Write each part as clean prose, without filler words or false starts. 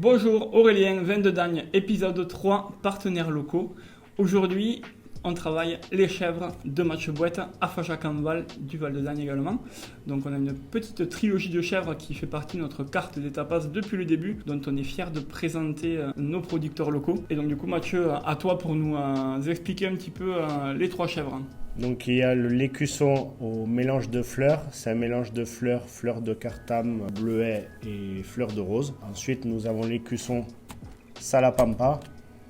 Bonjour Aurélien, vin de Dagne, épisode 3, partenaires locaux. Aujourd'hui, on travaille les chèvres de Mathieu Bouette à Fajac-en-Val, du Val de Dagne également. Donc on a une petite trilogie de chèvres qui fait partie de notre carte des tapas depuis le début, dont on est fier de présenter nos producteurs locaux. Et donc du coup Mathieu, à toi pour nous expliquer un petit peu les trois chèvres. Donc il y a l'écusson au mélange de fleurs, c'est un mélange de fleurs, fleurs de cartame, bleuet et fleurs de rose. Ensuite nous avons l'écusson salapampa,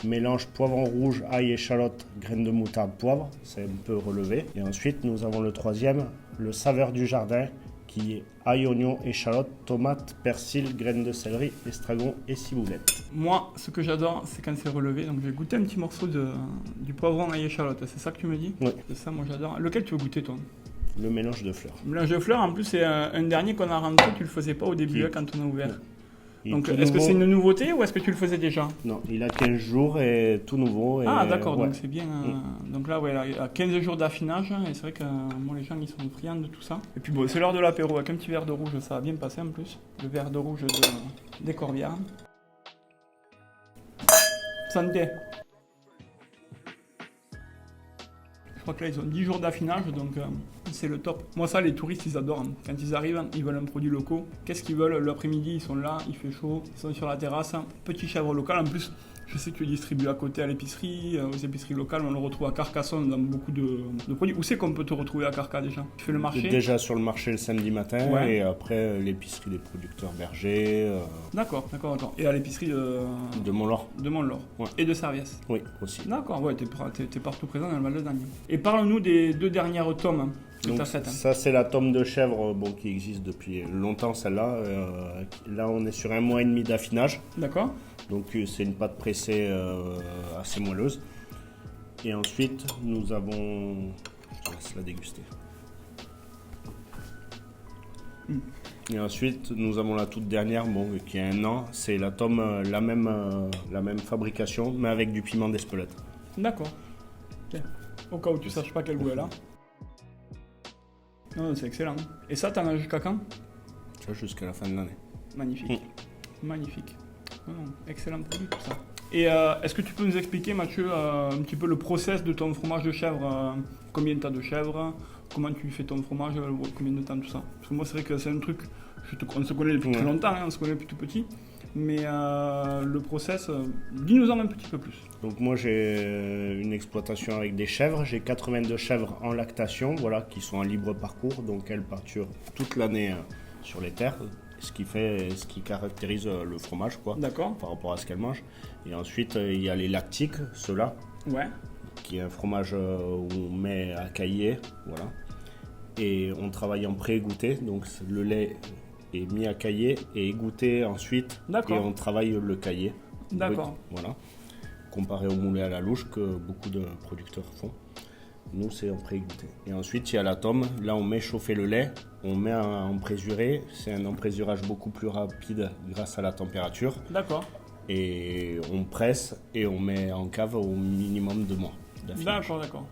mélange poivron rouge, ail, échalote, graines de moutarde, poivre, c'est un peu relevé. Et ensuite nous avons le troisième, le saveur du jardin, qui est ail, oignon, échalote, tomate, persil, graines de céleri, estragon et ciboulette. Moi, ce que j'adore, c'est quand c'est relevé. Donc, j'ai goûté un petit morceau du poivron ail échalote. C'est ça que tu me dis? Oui. C'est ça, moi j'adore. Lequel tu veux goûter, toi? Le mélange de fleurs. Le mélange de fleurs, en plus, c'est un dernier qu'on a rentré. Tu le faisais pas au début, quand on a ouvert. Oui. Donc, est-ce que c'est une nouveauté ou est-ce que tu le faisais déjà? Non, il a 15 jours et tout nouveau. Et ah, d'accord, ouais. donc c'est bien. Donc là, ouais, il y a 15 jours d'affinage. Et c'est vrai que moi, les gens, ils sont friands de tout ça. Et puis, bon, c'est l'heure de l'apéro. Avec un petit verre de rouge, ça va bien passer en plus. Le verre de rouge des Corbières. Santé. Je crois que là, ils ont 10 jours d'affinage, donc c'est le top. Moi, ça, les touristes, ils adorent. Quand ils arrivent, ils veulent un produit local. Qu'est-ce qu'ils veulent? L'après-midi, ils sont là, il fait chaud, ils sont sur la terrasse. Petit chèvre local. En plus, je sais que tu distribues à côté à l'épicerie, aux épiceries locales. On le retrouve à Carcassonne dans beaucoup de produits. Où c'est qu'on peut te retrouver à Carcassonne déjà? Tu fais le marché? Déjà sur le marché le samedi matin, ouais. Et après l'épicerie des producteurs bergers. D'accord. Et à l'épicerie de Montlore. De Montlore. Ouais. Et de Serviès. Oui, aussi. D'accord, ouais, t'es partout présent dans le Val de Dagne. Et parle-nous des deux dernières tomes que tu as faites. Ça, c'est la tome de chèvre qui existe depuis longtemps, celle-là. Là, on est sur 1 mois et demi d'affinage. D'accord. Donc, c'est une pâte pressée assez moelleuse. Et ensuite, nous avons... Je te laisse la déguster. Et ensuite, nous avons la toute dernière, qui a 1 an. C'est la tome, la même fabrication, mais avec du piment d'Espelette. D'accord. Okay. Au cas où tu ne saches pas quel goût elle a. Non, c'est excellent. Et ça, t'en as jusqu'à quand? Ça, jusqu'à la fin de l'année. Magnifique. Magnifique. Non, excellent produit tout ça. Et est-ce que tu peux nous expliquer, Mathieu, un petit peu le process de ton fromage de chèvre? Combien tu as de chèvres? Comment tu fais ton fromage? Combien de temps, tout ça? Parce que moi, c'est vrai que c'est un truc, on se connaît depuis très longtemps, on se connaît depuis tout petit. Mais le process, dis-nous-en un petit peu plus. Donc moi, j'ai une exploitation avec des chèvres. J'ai 82 chèvres en lactation, voilà, qui sont en libre parcours. Donc elles pâturent toute l'année sur les terres. Ce qui caractérise le fromage, quoi. D'accord. Par rapport à ce qu'elles mangent. Et ensuite, il y a les lactiques, ceux-là. Ouais. Qui est un fromage où on met à cailler, voilà. Et on travaille en pré-égoutté, donc le lait est mis à cailler et égoutté ensuite. D'accord. Et on travaille le caillé. D'accord. Voilà. Comparé au moulé à la louche que beaucoup de producteurs font. Nous, c'est en pré-égoutté. Et ensuite, il y a la tome. Là, on met chauffer le lait. On met un emprésuré. C'est un emprésurage beaucoup plus rapide grâce à la température. D'accord. Et on presse et on met en cave au minimum 2 mois d'affinage. D'accord.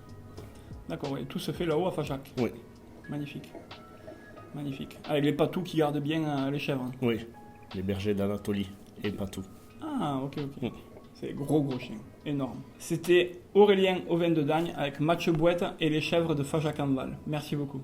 D'accord, oui. Tout se fait là-haut à Fajac. Oui. Magnifique. Avec les patous qui gardent bien les chèvres. Oui, les bergers d'Anatolie et Patou. Ah, ok. C'est gros chien, énorme. C'était Aurélien au vin de Dagne avec Mathieu Bouette et les chèvres de Fajac-en-Val. Merci beaucoup.